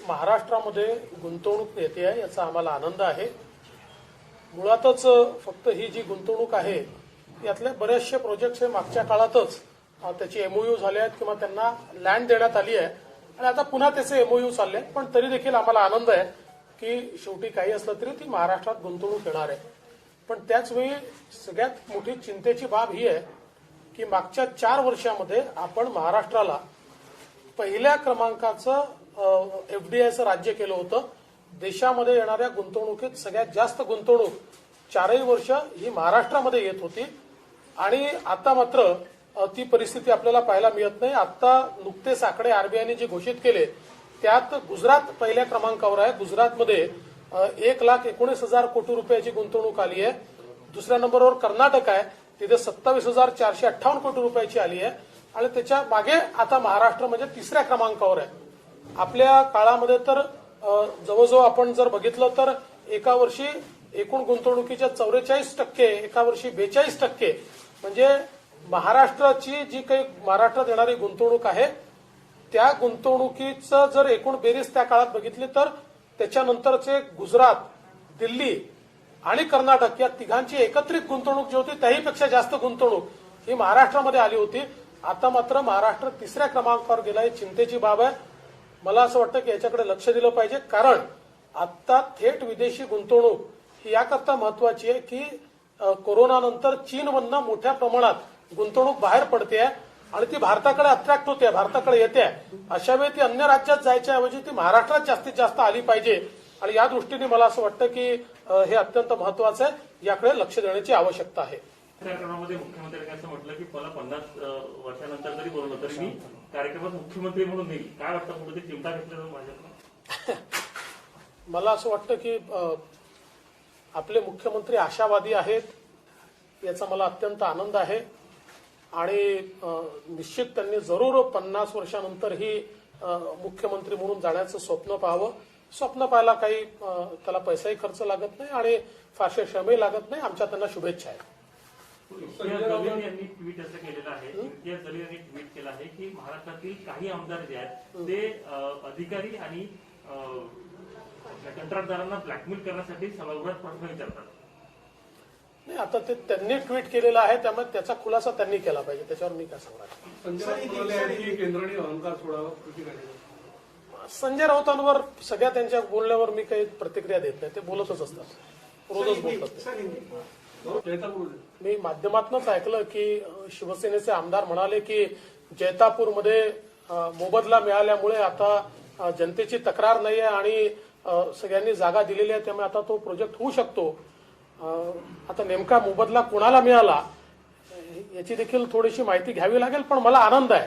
महाराष्ट्रामध्ये गुंतवणूक येते आहे याचा आम्हाला आनंद आहे। मुळातच फक्त ही जी गुंतवणूक आहे यातले बरेचसे प्रोजेक्ट्स हे मागच्या काळातच त्याची एमओयू झाले आहेत किंवा त्यांना लँड देण्यात आली आहे आणि आता पुन्हा त्याचे एमओयू चालले आहेत। पण तरी देखील आम्हाला आनंद आहे की शेवटी काही असलं तरी ती महाराष्ट्रात गुंतवणूक येणार आहे। पण त्याच वेळी सगळ्यात मोठी चिंतेची बाब ही आहे की मागच्या 4 वर्षांमध्ये आपण महाराष्ट्राला पहिल्या क्रमांकाचं एफडीआयचं राज्य केलं होतं। देशामध्ये येणाऱ्या गुंतवणुकीत सगळ्यात जास्त गुंतवणूक 4ही वर्ष ही महाराष्ट्रामध्ये येत होती आणि आता मात्र ती परिस्थिती आपल्याला पाहायला मिळत नाही। आता नुकतेच आकडे आरबीआयने जे घोषित केले त्यात गुजरात पहिल्या क्रमांकावर आहे। गुजरातमध्ये 1,19,000 कोटी रुपयाची गुंतवणूक आली आहे। दुसऱ्या नंबरवर कर्नाटक आहे, तिथे 27,458 कोटी रुपयाची आली आहे आणि त्याच्या मागे आता महाराष्ट्र म्हणजे तिसऱ्या क्रमांकावर आहे। आपल्या काळामध्ये तर जवळजवळ आपण जर बघितलं तर एका वर्षी एकूण गुंतवणुकीच्या 44%, एका वर्षी 42%, म्हणजे महाराष्ट्राची जी काही महाराष्ट्रात येणारी गुंतवणूक आहे त्या गुंतवणुकीचं जर एकूण बेरीज त्या काळात बघितली तर त्याच्यानंतरचे गुजरात, दिल्ली आणि कर्नाटक या तिघांची एकत्रित गुंतवणूक जी होती त्याहीपेक्षा जास्त गुंतवणूक ही महाराष्ट्रामध्ये आली होती। आता मात्र महाराष्ट्र तिसऱ्या क्रमांकावर गेला, ही चिंतेची बाब आहे। मला असं वाटतं की याच्याकडे लक्ष दिलं पाहिजे, कारण आता थेट विदेशी गुंतवणूक ही याकरता महत्वाची आहे की कोरोनानंतर चीनमधनं मोठ्या प्रमाणात गुंतवणूक बाहेर पडते आहे आणि ती भारताकडे अट्रॅक्ट होते, भारताकडे येते आहे। अशा वेळी ती अन्य राज्यात जायच्या ऐवजी ती महाराष्ट्रात जास्तीत जास्त आली पाहिजे आणि या दृष्टीने मला असं वाटतं की हे अत्यंत महत्वाचं आहे, याकडे लक्ष देण्याची आवश्यकता आहे। कार्यक्रमामध्ये मुख्यमंत्र्यांनी असं म्हटलं की मला 50 वर्षानंतर जरी बोलवलं तरी मी कार्यक्रमात मुख्यमंत्री म्हणून येईल। काय वाटतं कुठे चिंता घेतलं माझ्याकडून? मला असं वाटतं की आपले मुख्यमंत्री आशावादी आहेत, याचा मला अत्यंत आनंद आहे आणि निश्चित त्यांनी जरूर 50 वर्षानंतरही मुख्यमंत्री म्हणून जाण्याचं स्वप्न पाहावं। स्वप्न पाहायला काही त्याला पैसाही खर्च लागत नाही आणि फारसे श्रमही लागत नाही। आमच्या त्यांना शुभेच्छा आहेत। इम्तियाज जलील यांनी ट्विट असं केलेलं आहे, इम्तियाज जलील यांनी ट्विट केलं आहे की महाराष्ट्रातील काही आमदार जे आहेत ते अधिकारी आणि कंत्राटदारांना ब्लॅकमेल करण्यासाठी सभागृहात प्रश्न विचारतात। नाही, आता ते त्यांनी ट्विट केलेलं आहे त्यामुळे त्याचा खुलासा त्यांनी केला पाहिजे, त्याच्यावर मी काय सांगणार। संजय राऊतांवर सगळ्या त्यांच्या बोलण्यावर मी काही प्रतिक्रिया देत नाही, ते बोलतच असतात, रोजच बोलतात। मी माध्यमातूनच ऐकलं की शिवसेनेचे आमदार म्हणाले की जैतापूरमध्ये मोबदला मिळाल्यामुळे आता जनतेची तक्रार नाही आहे आणि सगळ्यांनी जागा दिलेली आहे, त्यामुळे आता तो प्रोजेक्ट होऊ शकतो। आता नेमका मोबदला कोणाला मिळाला याची देखील थोडीशी माहिती घ्यावी लागेल, पण मला आनंद आहे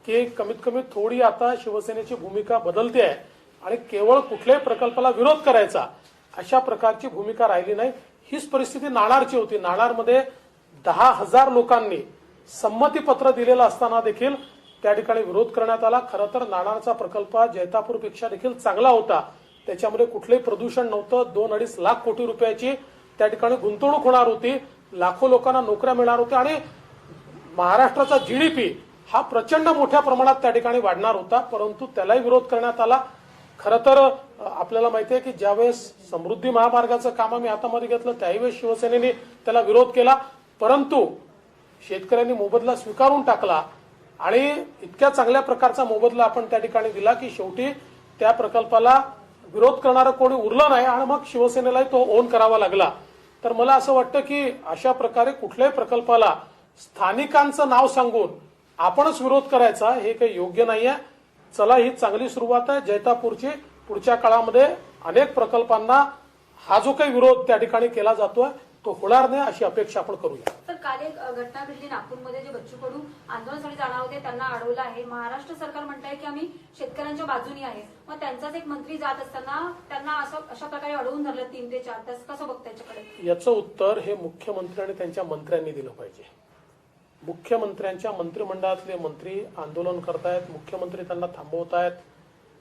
की कमीत कमी थोडी आता शिवसेनेची भूमिका बदलते आहे आणि केवळ कुठल्याही प्रकल्पाला विरोध करायचा अशा प्रकारची भूमिका राहिली नाही। हीच परिस्थिती नाणारची होती। नाणारमध्ये 10,000 लोकांनी संमतीपत्र दिलेलं असताना देखील त्या ठिकाणी विरोध करण्यात आला। खरं तर नाणारचा प्रकल्प जैतापूरपेक्षा देखील चांगला होता, त्याच्यामध्ये कुठलंही प्रदूषण नव्हतं। 2-2.5 लाख कोटी रुपयाची त्या ठिकाणी गुंतवणूक होणार होती, लाखो लोकांना नोकऱ्या मिळणार होत्या आणि महाराष्ट्राचा जीडीपी हा प्रचंड मोठ्या प्रमाणात त्या ठिकाणी वाढणार होता, परंतु त्यालाही विरोध करण्यात आला। खरं तर आपल्याला माहिती आहे की ज्यावेळेस समृद्धी महामार्गाचं काम आम्ही हातामध्ये घेतलं त्यावेळेस शिवसेनेने त्याला विरोध केला, परंतु शेतकऱ्यांनी मोबदला स्वीकारून टाकला आणि इतक्या चांगल्या प्रकारचा मोबदला आपण त्या ठिकाणी दिला की शेवटी त्या प्रकल्पाला विरोध करणारं कोणी उरलं नाही आणि मग शिवसेनेलाही तो ओन करावा लागला। तर मला असं वाटतं की अशा प्रकारे कुठल्याही प्रकल्पाला स्थानिकांचं नाव सांगून आपणच विरोध करायचा हे काही योग्य नाहीये। चला, ही चांगली सुरुवात आहे जैतापूरची। पुढच्या काळामध्ये अनेक प्रकल्पांना हा जो काही विरोध त्या ठिकाणी केला जातोय तो होणार नाही अशी अपेक्षा आपण करूया। तर काल एक घटना घडली नागपूरमध्ये, जे बच्चू कडू आंदोलनासाठी जाणार होते त्यांना अडवलं आहे। महाराष्ट्र सरकार म्हणतंय की आम्ही शेतकऱ्यांच्या बाजूनी आहे, मग त्यांचाच एक मंत्री जात असताना त्यांना अशा प्रकारे अडवून धरलं 3 ते 4 तास, कसं बघता याच्याकडे? याचं उत्तर हे मुख्यमंत्री आणि त्यांच्या मंत्र्यांनी दिलं पाहिजे। मुख्यमंत्र्यांच्या मंत्रिमंडळातले मंत्री आंदोलन करतायत, मुख्यमंत्री त्यांना थांबवतायत।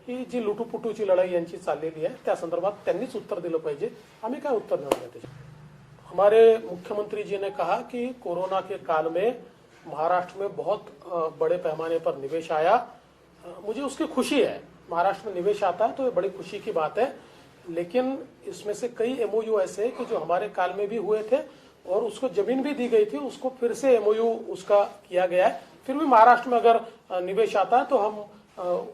ही जी लुटूपुटूची लढाई यांची चाललेली आहे त्या संदर्भात त्यांनीच उत्तर दिलं पाहिजे, आम्ही काय उत्तर देणार त्याचे। हमारे मुख्यमंत्री जी ने कहा कि कोरोना के काल में महाराष्ट्र में बहुत बड़े पैमाने पर निवेश आया, मुझे उसकी खुशी है। महाराष्ट्र में निवेश आता है तो ये बड़ी खुशी की बात है। लेकिन इसमें से कई एमओयू ऐसे हैं कि जो हमारे काल में भी हुए थे और उसको जमीन भी दी गई थी, उसको फिर से एमओयू उसका किया गया है। फिर भी महाराष्ट्र में अगर निवेश आता है तो हम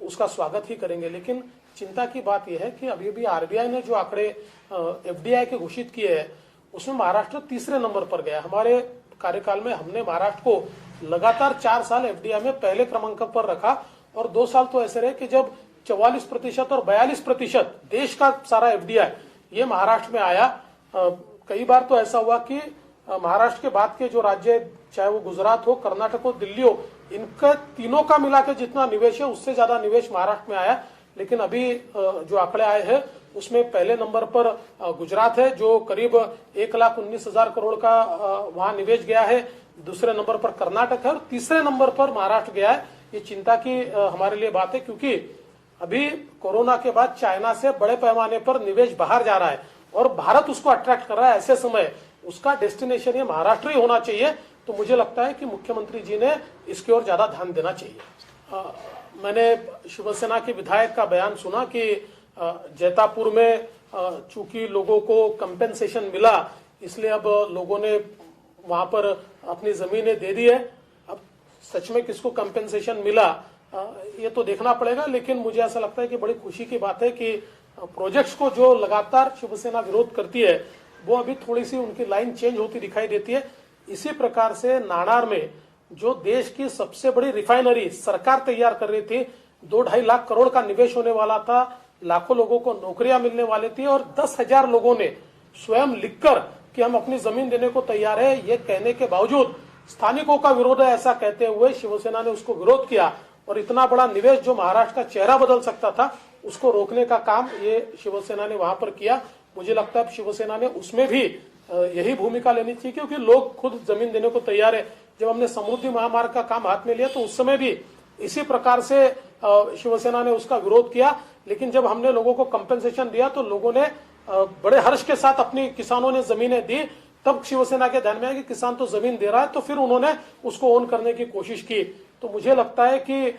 उसका स्वागत ही करेंगे। लेकिन चिंता की बात यह है कि अभी भी आरबीआई ने जो आंकड़े एफडीआई के घोषित किए हैं उसमें महाराष्ट्र तीसरे नंबर पर गया। हमारे कार्यकाल में हमने महाराष्ट्र को लगातार 4 साल एफडीआई में पहले क्रमांक पर रखा और 2 साल तो ऐसे रहे कि जब 44% और 42% देश का सारा एफडीआई ये महाराष्ट्र में आया। कई बार तो ऐसा हुआ कि महाराष्ट्र के बाद के जो राज्य, चाहे वो गुजरात हो, कर्नाटक हो, दिल्ली हो, इनका तीनों का मिला के जितना निवेश है उससे ज्यादा निवेश महाराष्ट्र में आया। लेकिन अभी जो आंकड़े आए हैं उसमें पहले नंबर पर गुजरात है जो करीब 1,19,000 करोड़ का वहां निवेश गया है। दूसरे नंबर पर कर्नाटक है और तीसरे नंबर पर महाराष्ट्र गया है। ये चिंता की हमारे लिए बात है क्योंकि अभी कोरोना के बाद चाइना से बड़े पैमाने पर निवेश बाहर जा रहा है और भारत उसको अट्रैक्ट कर रहा है। ऐसे समय उसका डेस्टिनेशन ये महाराष्ट्र ही होना चाहिए। तो मुझे लगता है कि मुख्यमंत्री जी ने इसकी ओर ज्यादा ध्यान देना चाहिए। मैंने शिवसेना के विधायक का बयान सुना कि जैतापुर में चूंकि लोगों को कंपेंसेशन मिला इसलिए अब लोगों ने वहां पर अपनी जमीनें दे दी है। अब सच में किसको कंपेंसेशन मिला ये तो देखना पड़ेगा। लेकिन मुझे ऐसा लगता है कि बड़ी खुशी की बात है कि प्रोजेक्ट्स को जो लगातार शिवसेना विरोध करती है वो अभी थोड़ी सी उनकी लाइन चेंज होती दिखाई देती है। इसी प्रकार से नाणार में जो देश की सबसे बड़ी रिफाइनरी सरकार तैयार कर रही थी, 2-2.5 लाख करोड़ का निवेश होने वाला था, लाखों लोगों को नौकरियां मिलने वाली थी और 10,000 लोगों ने स्वयं लिखकर कि हम अपनी जमीन देने को तैयार है, ये कहने के बावजूद स्थानिकों का विरोध है ऐसा कहते हुए शिवसेना ने उसको विरोध किया और इतना बड़ा निवेश जो महाराष्ट्र का चेहरा बदल सकता था उसको रोकने का काम ये शिवसेना ने वहां पर किया। मुझे लगता है शिवसेना ने उसमें भी यही भूमिका लेनी चाहिए क्योंकि लोग खुद जमीन देने को तैयार है। जब हमने समृद्धि महामार्ग का काम हाथ में लिया तो उस समय भी इसी प्रकार से शिवसेना ने उसका विरोध किया। लेकिन जब हमने लोगों को कंपेंसेशन दिया तो लोगों ने बड़े हर्ष के साथ अपनी किसानों ने जमीनें दी। तब शिवसेना के ध्यान में आया कि किसान तो जमीन दे रहा है तो फिर उन्होंने उसको ओन करने की कोशिश की। तो मुझे लगता है कि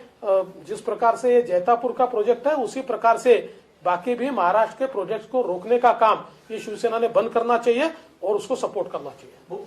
जिस प्रकार से ये जैतापुर का प्रोजेक्ट है उसी प्रकार से बाकी भी महाराष्ट्र के प्रोजेक्ट्स को रोकने का काम ये शिवसेना ने बंद करना चाहिए और उसको सपोर्ट करना चाहिए।